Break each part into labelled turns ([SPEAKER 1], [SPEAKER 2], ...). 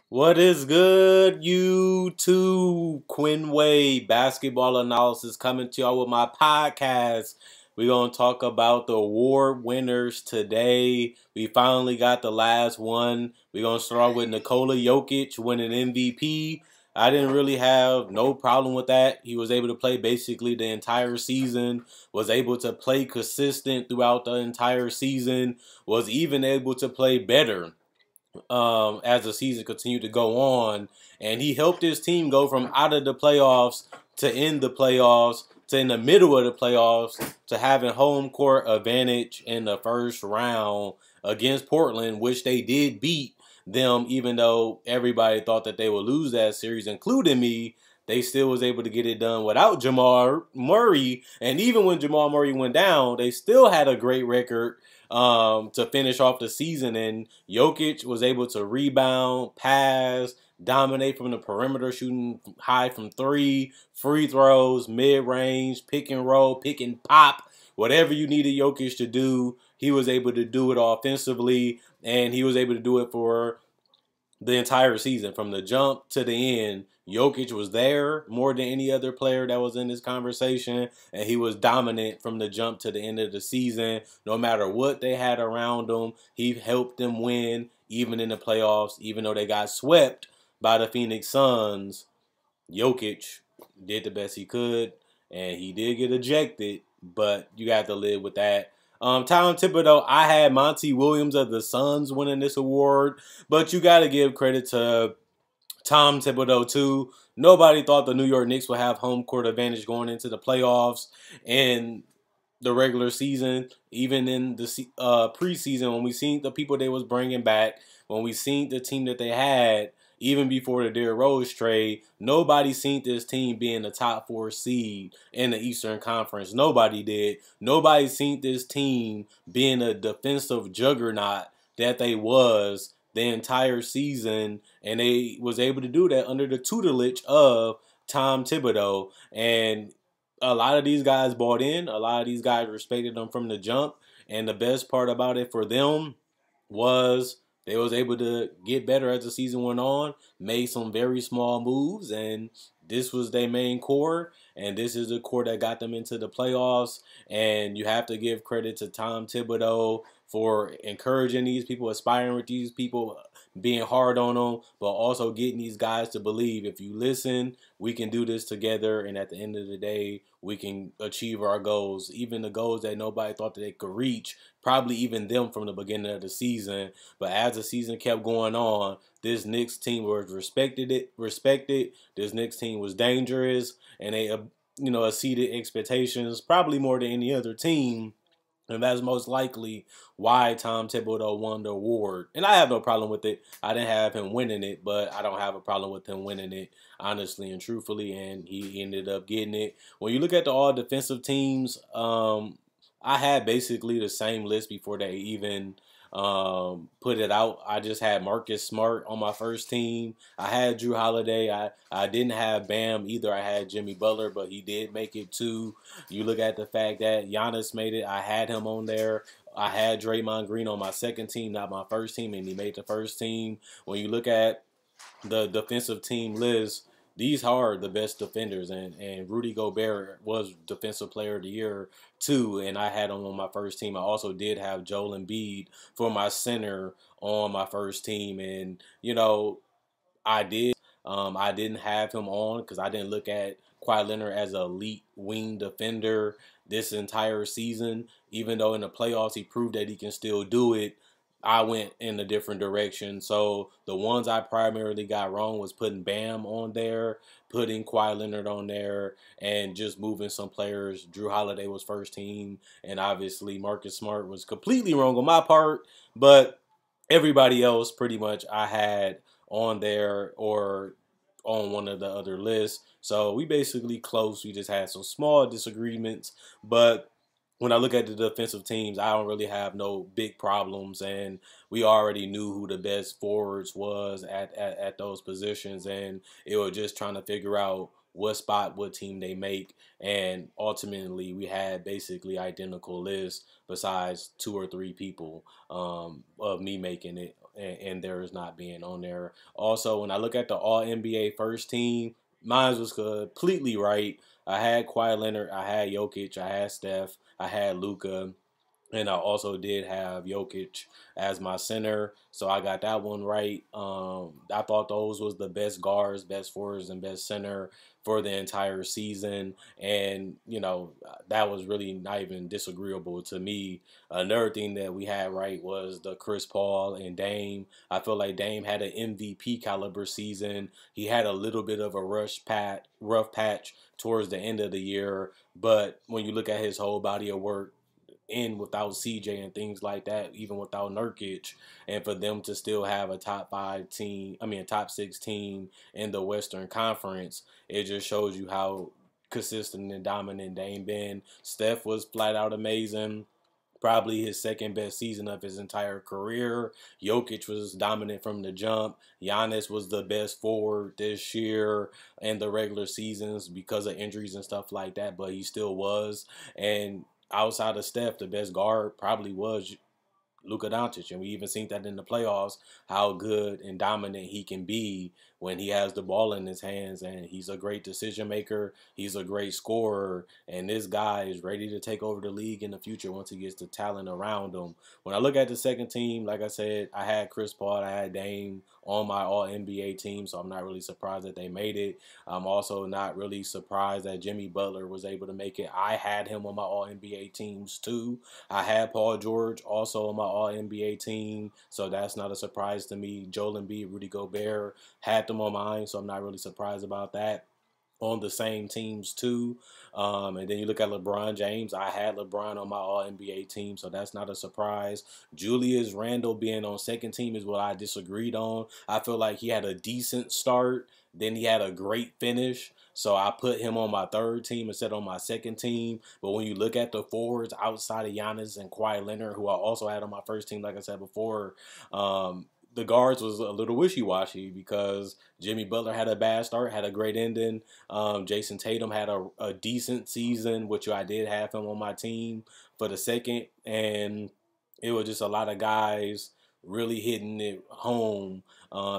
[SPEAKER 1] What is good, YouTube? Quinn Wade basketball analysis coming to y'all with my podcast. We're going to talk about the award winners today. We finally got the last one. We're going to start with Nikola Jokic winning MVP. I didn't really have no problem with that. He was able to play basically the entire season, was able to play consistent throughout the entire season, was even able to play better as the season continued to go on. And he helped his team go from out of the playoffs to in the playoffs to in the middle of the playoffs to having home court advantage in the first round against Portland, which they did beat them, even though everybody thought that they would lose that series, including me. They still was able to get it done without Jamal Murray. And even when Jamal Murray went down, they still had a great record to finish off the season. And Jokic was able to rebound, pass, dominate from the perimeter, shooting high from three, free throws, mid-range, pick and roll, pick and pop. Whatever you needed Jokic to do, he was able to do it offensively, and he was able to do it for the entire season from the jump to the end. Jokic was there more than any other player that was in this conversation, and he was dominant from the jump to the end of the season. No matter what they had around him, he helped them win, even in the playoffs, even though they got swept by the Phoenix Suns. Jokic did the best he could, and he did get ejected, but you got to live with that. Tom Thibodeau, I had Monty Williams of the Suns winning this award, but you got to give credit to Tom Thibodeau too. Nobody thought the New York Knicks would have home court advantage going into the playoffs and the regular season, even in the preseason when we seen the people they was bringing back, when we seen the team that they had, even before the Derrick Rose trade, nobody seen this team being the top 4 seed in the Eastern Conference. Nobody did. Nobody seen this team being a defensive juggernaut that they was the entire season, and they was able to do that under the tutelage of Tom Thibodeau. And a lot of these guys bought in. A lot of these guys respected them from the jump. And the best part about it for them was they was able to get better as the season went on, made some very small moves, and this was their main core, and this is the core that got them into the playoffs. And you have to give credit to Tom Thibodeau for encouraging these people, aspiring with these people, being hard on them, but also getting these guys to believe if you listen, we can do this together, and at the end of the day, we can achieve our goals, even the goals that nobody thought that they could reach, probably even them from the beginning of the season. But as the season kept going on, this Knicks team was respected. This Knicks team was dangerous, and they exceeded expectations probably more than any other team. And that's most likely why Tom Thibodeau won the award. And I have no problem with it. I didn't have him winning it, but I don't have a problem with him winning it, honestly and truthfully. And he ended up getting it. When you look at the all defensive teams, I had basically the same list before they even put it out. I just had Marcus Smart on my first team. I had Drew Holiday. I didn't have Bam either. I had Jimmy Butler, but he did make it too. You look at the fact that Giannis made it. I had him on there. I had Draymond Green on my second team, not my first team, and he made the first team. When you look at the defensive team list, these are the best defenders, and Rudy Gobert was Defensive Player of the Year too, and I had him on my first team. I also did have Joel Embiid for my center on my first team, and I did. I didn't have him on because I didn't look at Kawhi Leonard as an elite wing defender this entire season. Even though in the playoffs he proved that he can still do it, I went in a different direction. So the ones I primarily got wrong was putting Bam on there, putting Kawhi Leonard on there, and just moving some players. Drew Holiday was first team, and obviously Marcus Smart was completely wrong on my part, but everybody else pretty much I had on there or on one of the other lists. So we basically close. We just had some small disagreements, but when I look at the defensive teams, I don't really have no big problems, and we already knew who the best forwards was at those positions, and it was just trying to figure out what spot, what team they make, and ultimately we had basically identical lists besides two or three people of me making it and theirs not being on there. Also, when I look at the All NBA first team, mine was completely right. I had Kawhi Leonard, I had Jokic, I had Steph, I had Luka. And I also did have Jokic as my center, so I got that one right. I thought those was the best guards, best forwards, and best center for the entire season, and that was really not even disagreeable to me. Another thing that we had right was the Chris Paul and Dame. I feel like Dame had an MVP caliber season. He had a little bit of a rough patch towards the end of the year, but when you look at his whole body of work in without CJ and things like that, even without Nurkic, and for them to still have a top 6 team in the Western Conference, it just shows you how consistent and dominant Dame been. Steph was flat out amazing. Probably his second best season of his entire career. Jokic was dominant from the jump. Giannis was the best forward this year in the regular seasons because of injuries and stuff like that, but he still was. And outside of Steph, the best guard probably was Luka Doncic, and we even seen that in the playoffs, how good and dominant he can be when he has the ball in his hands, and he's a great decision maker, he's a great scorer, and this guy is ready to take over the league in the future once he gets the talent around him. When I look at the second team, like I said, I had Chris Paul, I had Dame on my All NBA team, so I'm not really surprised that they made it. I'm also not really surprised that Jimmy Butler was able to make it. I had him on my All NBA teams too. I had Paul George also on my All NBA team, so that's not a surprise to me. Joel Embiid, Rudy Gobert had them on mine, so I'm not really surprised about that. On the same teams too. And then you look at LeBron James. I had LeBron on my All NBA team, so that's not a surprise. Julius Randle being on second team is what I disagreed on. I feel like he had a decent start, then he had a great finish. So I put him on my third team instead of on my second team. But when you look at the forwards outside of Giannis and Kawhi Leonard, who I also had on my first team, like I said before, the guards was a little wishy-washy because Jimmy Butler had a bad start, had a great ending. Jason Tatum had a decent season, which I did have him on my team for the second. And it was just a lot of guys really hitting it home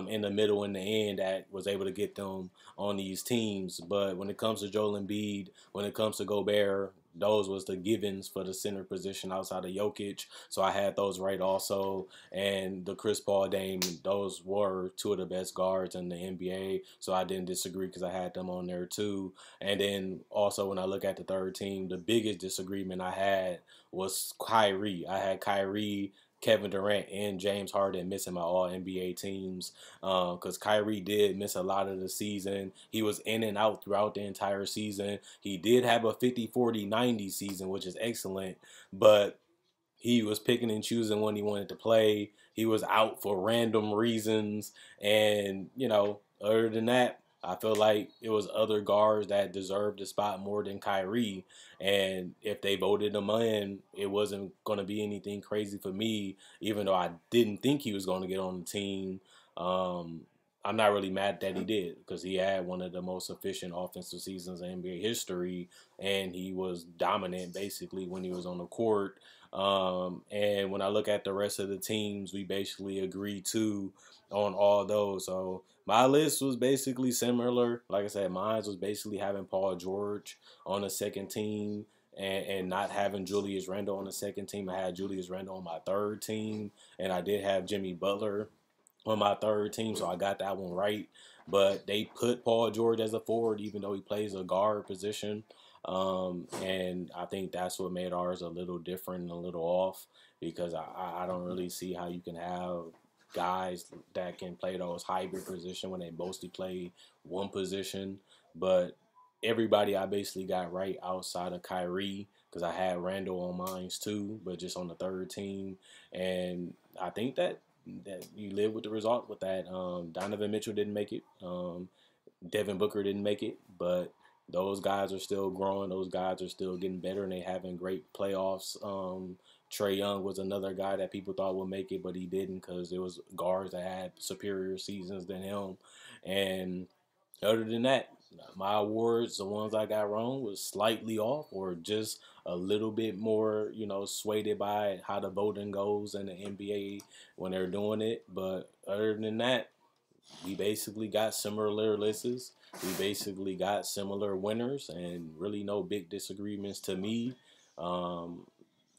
[SPEAKER 1] in the middle and the end that was able to get them on these teams. But when it comes to Joel Embiid, when it comes to Gobert, those was the givens for the center position outside of Jokic. So I had those right also. And the Chris Paul, Dame, those were two of the best guards in the NBA. So I didn't disagree because I had them on there too. And then also when I look at the third team, the biggest disagreement I had was Kyrie. I had Kyrie, Kevin Durant, and James Harden missing my All NBA teams because Kyrie did miss a lot of the season. He was in and out throughout the entire season. He did have a 50-40-90 season, which is excellent, but he was picking and choosing when he wanted to play. He was out for random reasons. And, other than that, I feel like it was other guards that deserved the spot more than Kyrie. And if they voted him in, it wasn't going to be anything crazy for me, even though I didn't think he was going to get on the team. Um, I'm not really mad that he did because he had one of the most efficient offensive seasons in NBA history, and he was dominant basically when he was on the court. And when I look at the rest of the teams, we basically agree too on all those. So my list was basically similar. Like I said, mine was basically having Paul George on the second team and not having Julius Randle on the second team. I had Julius Randle on my third team, and I did have Jimmy Butler on my third team, so I got that one right. But they put Paul George as a forward, even though he plays a guard position. And I think that's what made ours a little different and a little off because I don't really see how you can have guys that can play those hybrid position when they mostly play one position. But everybody I basically got right outside of Kyrie because I had Randall on mine too, but just on the third team. And I think that you live with the result with that. Donovan Mitchell didn't make it. Devin Booker didn't make it, but those guys are still growing. Those guys are still getting better, and they having great playoffs. Trae Young was another guy that people thought would make it, but he didn't because there was guards that had superior seasons than him. And Other than that, my awards, the ones I got wrong, was slightly off or just a little bit more, swayed by how the voting goes in the NBA when they're doing it. But other than that, we basically got similar lists. We basically got similar winners, and really no big disagreements to me. Um,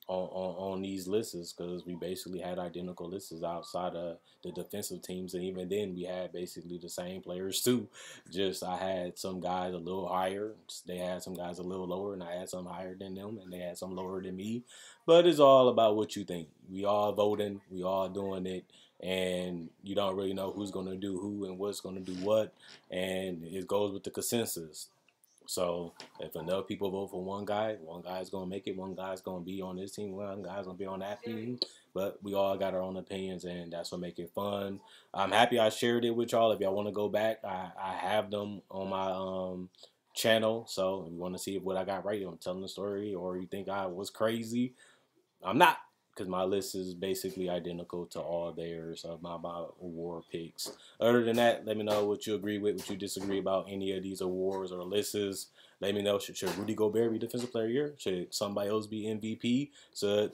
[SPEAKER 1] on these lists because we basically had identical lists outside of the defensive teams, and even then we had basically the same players too. Just I had some guys a little higher, they had some guys a little lower, and I had some higher than them, and they had some lower than me. But it's all about what you think. We all voting, we all doing it, and you don't really know who's going to do who and what's going to do what, and it goes with the consensus. So if enough people vote for one guy's gonna make it, one guy's gonna be on this team, one guy's gonna be on that team. But we all got our own opinions, and that's what make it fun. I'm happy I shared it with y'all. If y'all want to go back, I have them on my channel. So if you want to see what I got right, I'm telling the story, or you think I was crazy, I'm not, because my list is basically identical to all theirs of my award picks. Other than that, let me know what you agree with, what you disagree about any of these awards or lists. Let me know, should Rudy Gobert be Defensive Player of the Year? Should somebody else be MVP? So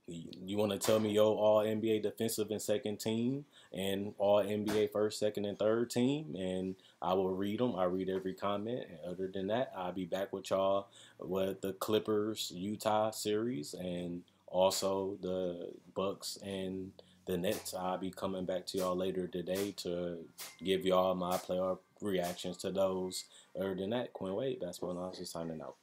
[SPEAKER 1] you want to tell me your All NBA defensive and second team and All NBA first, second, and third team, and I will read them. I read every comment. And other than that, I'll be back with y'all with the Clippers Utah series and also the Bucks and the Nets. I'll be coming back to y'all later today to give y'all my playoff reactions to those. Other than that, Quinn Wade, that's what I was signing out.